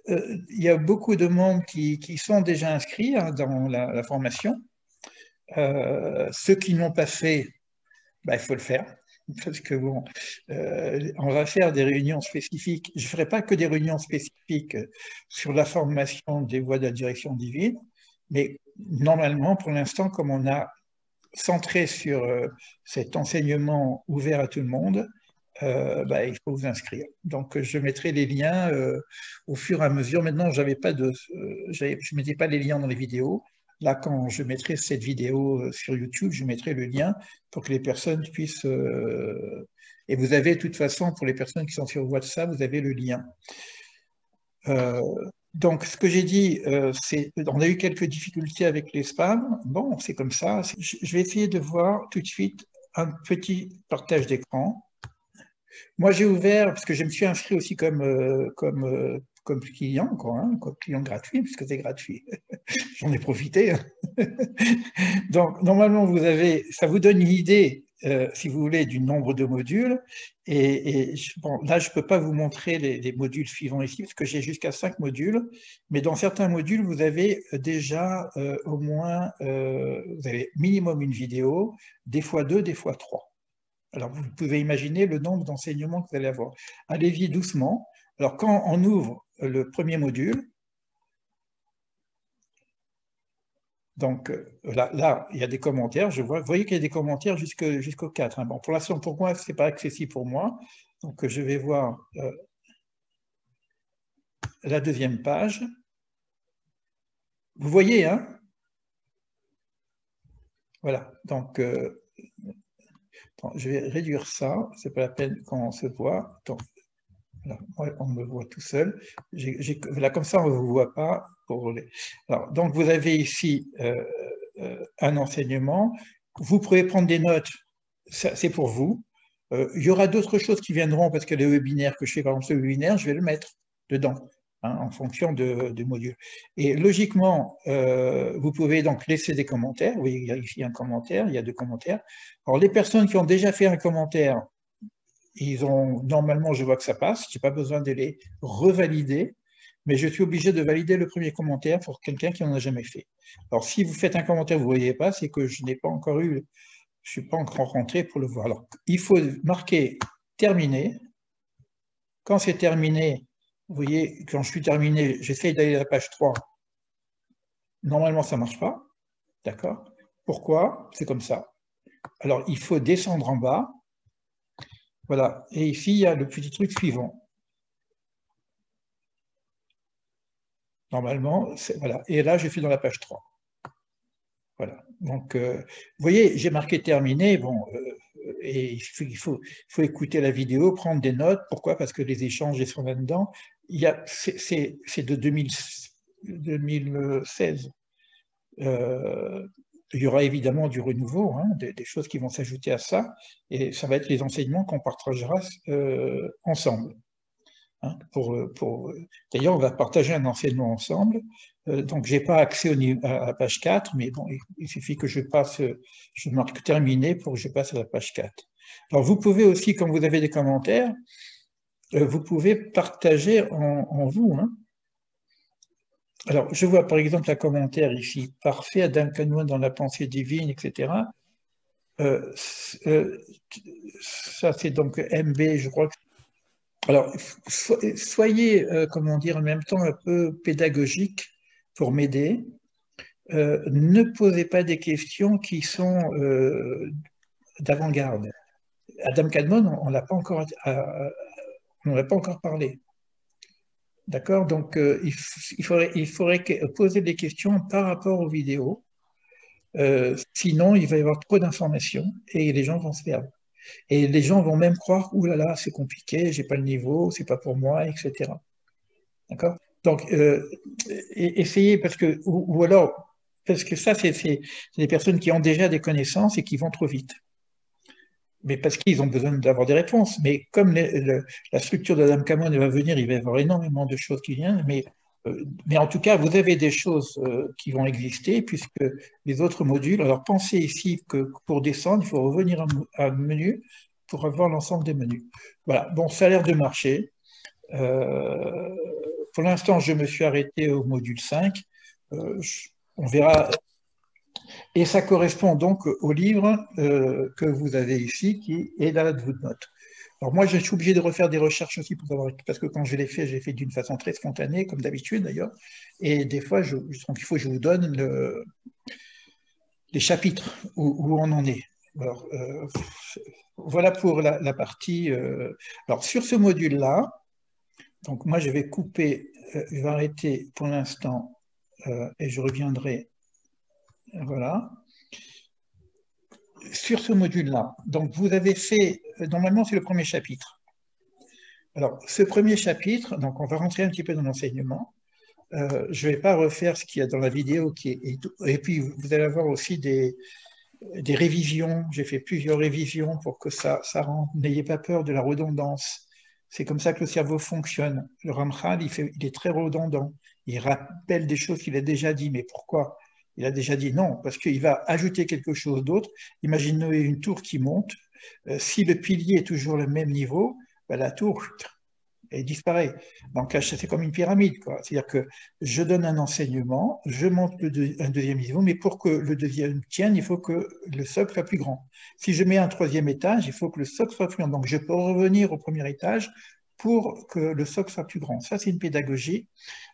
il y a beaucoup de monde qui sont déjà inscrits hein, dans la formation. Ceux qui n'ont pas fait, bah, il faut le faire. Parce que bon, on va faire des réunions spécifiques. Je ne ferai pas que des réunions spécifiques sur la formation des voies de la direction divine, mais normalement, pour l'instant, comme on a centré sur cet enseignement ouvert à tout le monde, bah, il faut vous inscrire. Donc, je mettrai les liens au fur et à mesure. Maintenant, je ne mettais pas les liens dans les vidéos. Là, quand je mettrai cette vidéo sur YouTube, je mettrai le lien pour que les personnes puissent... et vous avez, de toute façon, pour les personnes qui sont sur WhatsApp, vous avez le lien. Euh, donc, ce que j'ai dit, c'est on a eu quelques difficultés avec les spams. Bon, c'est comme ça. Je vais essayer de voir tout de suite un petit partage d'écran. Moi, j'ai ouvert, parce que je me suis inscrit aussi comme client, quoi, hein, comme client gratuit, puisque c'est gratuit. J'en ai profité. Hein. Donc, normalement, ça vous donne une idée, si vous voulez, du nombre de modules. Bon, là, je ne peux pas vous montrer les modules suivants ici, parce que j'ai jusqu'à 5 modules. Mais dans certains modules, vous avez déjà au moins, vous avez minimum une vidéo, des fois 2, des fois 3. Alors, vous pouvez imaginer le nombre d'enseignements que vous allez avoir. Allez-y doucement. Alors, quand on ouvre le premier module, donc là, il y a des commentaires. Vous voyez qu'il y a des commentaires jusqu'au 4. Hein. Bon, pour l'instant, pour moi, ce n'est pas accessible pour moi. Donc, je vais voir la deuxième page. Vous voyez, hein? Voilà. Donc, je vais réduire ça. Ce n'est pas la peine qu'on se voit. Donc, là, on me voit tout seul. Là, comme ça, on ne vous voit pas. Alors, donc, vous avez ici un enseignement. Vous pouvez prendre des notes. C'est pour vous. Il y aura d'autres choses qui viendront parce que les webinaires que je fais, par exemple, ce webinaire, je vais le mettre dedans. Hein, en fonction du module. Et logiquement, vous pouvez donc laisser des commentaires. Vous voyez, il y a ici un commentaire, il y a 2 commentaires. Alors, les personnes qui ont déjà fait un commentaire, normalement, je vois que ça passe, je n'ai pas besoin de les revalider, mais je suis obligé de valider le premier commentaire pour quelqu'un qui n'en a jamais fait. Alors, si vous faites un commentaire, vous ne voyez pas, c'est que je n'ai pas encore je ne suis pas encore rentré pour le voir. Alors, il faut marquer terminé. Quand c'est terminé, vous voyez, quand je suis terminé, j'essaye d'aller à la page 3. Normalement, ça ne marche pas. D'accord? Pourquoi? C'est comme ça. Alors, il faut descendre en bas. Voilà. Et ici, il y a le petit truc suivant. Normalement, voilà. Et là, je suis dans la page 3. Voilà. Donc, vous voyez, j'ai marqué terminé. Bon, et il faut écouter la vidéo, prendre des notes. Pourquoi? Parce que les échanges sont là-dedans. C'est de 2016. Il y aura évidemment du renouveau, hein, des choses qui vont s'ajouter à ça, et ça va être les enseignements qu'on partagera ensemble. Hein, D'ailleurs, on va partager un enseignement ensemble. Donc, je n'ai pas accès à la page 4, mais bon, il suffit que je marque terminé pour que je passe à la page 4. Alors, vous pouvez aussi, quand vous avez des commentaires, vous pouvez partager en vous. Hein. Alors, je vois par exemple un commentaire ici, parfait, Adam Kahneman dans la pensée divine, etc. Ça, c'est donc MB, je crois. Alors, soyez, comment dire, en même temps un peu pédagogique pour m'aider. Ne posez pas des questions qui sont d'avant-garde. Adam Kahneman, on n'en a pas encore parlé. D'accord? Donc, il faudrait poser des questions par rapport aux vidéos. Sinon, il va y avoir trop d'informations et les gens vont se perdre. Et les gens vont même croire, ouh là là, c'est compliqué, j'ai pas le niveau, c'est pas pour moi, etc. D'accord? Donc, essayez, ou alors, parce que ça, c'est des personnes qui ont déjà des connaissances et qui vont trop vite. Mais parce qu'ils ont besoin d'avoir des réponses. Mais comme la structure d'Adam Cameron va venir, il va y avoir énormément de choses qui viennent. Mais en tout cas, vous avez des choses qui vont exister, puisque les autres modules. Alors, pensez ici que pour descendre, il faut revenir à un menu pour avoir l'ensemble des menus. Voilà. Bon, ça a l'air de marcher. pour l'instant, je me suis arrêté au module 5. On verra. Et ça correspond donc au livre que vous avez ici, qui est la note. Alors moi, je suis obligé de refaire des recherches aussi pour savoir, parce que quand je l'ai fait, j'ai fait d'une façon très spontanée, comme d'habitude d'ailleurs. Et des fois, donc il faut que je vous donne les chapitres où on en est. Alors, voilà pour la partie. Alors, sur ce module-là, donc moi, je vais couper, je vais arrêter pour l'instant et je reviendrai. Voilà. Sur ce module-là, donc vous avez fait, normalement, c'est le premier chapitre. Alors, ce premier chapitre, donc on va rentrer un petit peu dans l'enseignement. Je ne vais pas refaire ce qu'il y a dans la vidéo, et puis vous allez avoir aussi des révisions. J'ai fait plusieurs révisions pour que ça rentre. N'ayez pas peur de la redondance. C'est comme ça que le cerveau fonctionne. Le Ramchal, il est très redondant. Il rappelle des choses qu'il a déjà dit. Mais pourquoi? Il a déjà dit non, parce qu'il va ajouter quelque chose d'autre. Imaginez une tour qui monte. Si le pilier est toujours le même niveau, ben la tour elle disparaît. Donc, c'est comme une pyramide, quoi. C'est-à-dire que je donne un enseignement, je monte un deuxième niveau, mais pour que le deuxième tienne, il faut que le socle soit plus grand. Si je mets un troisième étage, il faut que le socle soit plus grand. Donc, je peux revenir au premier étage pour que le socle soit plus grand. Ça, c'est une pédagogie.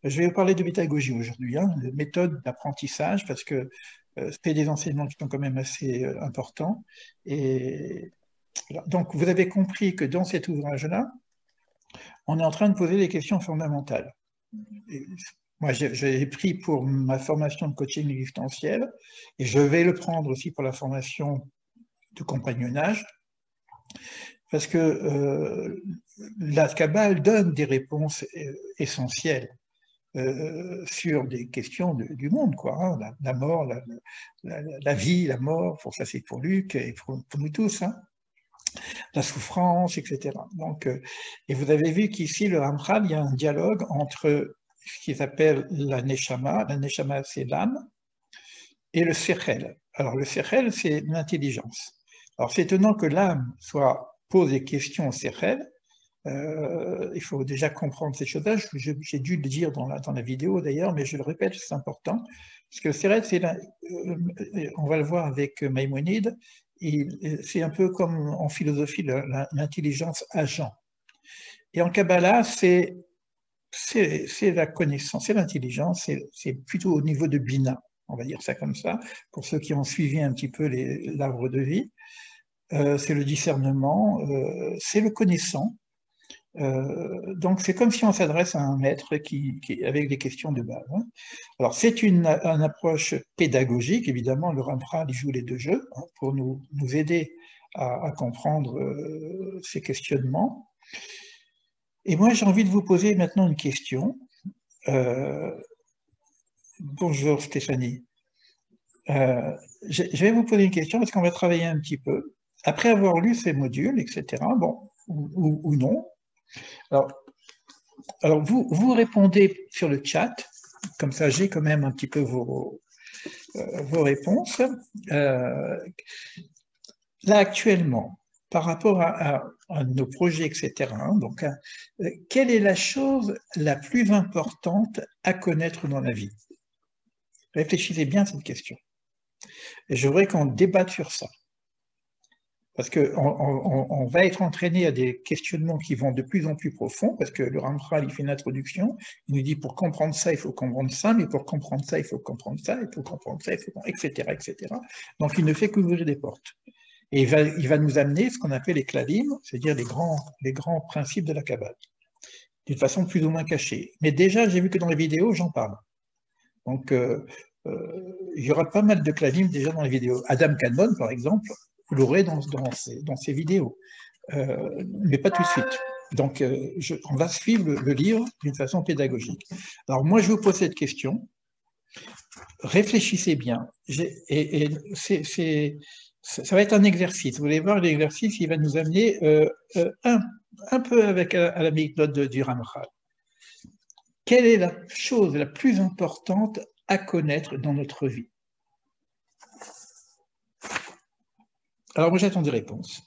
Je vais vous parler de pédagogie aujourd'hui, de méthode d'apprentissage, parce que c'est des enseignements qui sont quand même assez importants. Et donc, vous avez compris que dans cet ouvrage-là, on est en train de poser des questions fondamentales. Moi, j'ai pris pour ma formation de coaching existentiel, et je vais le prendre aussi pour la formation de compagnonnage, parce que la Kabbale donne des réponses essentielles sur des questions du monde, quoi, hein, la mort, la vie, la mort, pour ça c'est pour Luc et pour nous tous, hein, la souffrance, etc. Donc, et vous avez vu qu'ici, le Ramchal, il y a un dialogue entre ce qu'ils appellent la Neshama c'est l'âme, et le Sechel. Alors le Sechel, c'est l'intelligence. Alors c'est étonnant que l'âme pose des questions au Sechel. Il faut déjà comprendre ces choses-là. J'ai dû le dire dans la vidéo d'ailleurs, mais je le répète, c'est important. Parce que le Sechel, on va le voir avec Maïmonide, c'est un peu comme en philosophie l'intelligence agent. Et en Kabbalah, c'est la connaissance, c'est l'intelligence, c'est plutôt au niveau de Bina, on va dire ça comme ça, pour ceux qui ont suivi un petit peu l'arbre de vie. C'est le discernement, c'est le connaissant. Donc c'est comme si on s'adresse à un maître avec des questions de base. Hein. Alors c'est une approche pédagogique, évidemment, le Ramchal joue les deux jeux hein, pour nous aider à comprendre ces questionnements. Et moi j'ai envie de vous poser maintenant une question. Bonjour Stéphanie. Je vais vous poser une question parce qu'on va travailler un petit peu. Après avoir lu ces modules, etc., bon, ou non, alors vous répondez sur le chat, comme ça j'ai quand même un petit peu vos réponses. Là actuellement, par rapport à nos projets, etc., donc, quelle est la chose la plus importante à connaître dans la vie? Réfléchissez bien à cette question. Et je voudrais qu'on débatte sur ça. Parce qu'on va être entraîné à des questionnements qui vont de plus en plus profonds, parce que le Ramchal, il fait une introduction, il nous dit pour comprendre ça, il faut comprendre ça, mais pour comprendre ça, il faut comprendre ça, il faut comprendre ça, il faut comprendre, etc., etc. Donc il ne fait qu'ouvrir des portes. Et il va nous amener ce qu'on appelle les klalim, c'est-à-dire les grands principes de la Kabbale, d'une façon plus ou moins cachée. Mais déjà, j'ai vu que dans les vidéos, j'en parle. Donc, il y aura pas mal de klalim déjà dans les vidéos. Adam Kadmon, par exemple, vous l'aurez dans ces vidéos, mais pas tout de suite. Donc, on va suivre le livre d'une façon pédagogique. Alors, moi, je vous pose cette question. Réfléchissez bien. Ça va être un exercice. Vous allez voir, l'exercice, il va nous amener un peu avec à l'anecdote du Ramchal. Quelle est la chose la plus importante à connaître dans notre vie? Alors, moi, j'attends des réponses.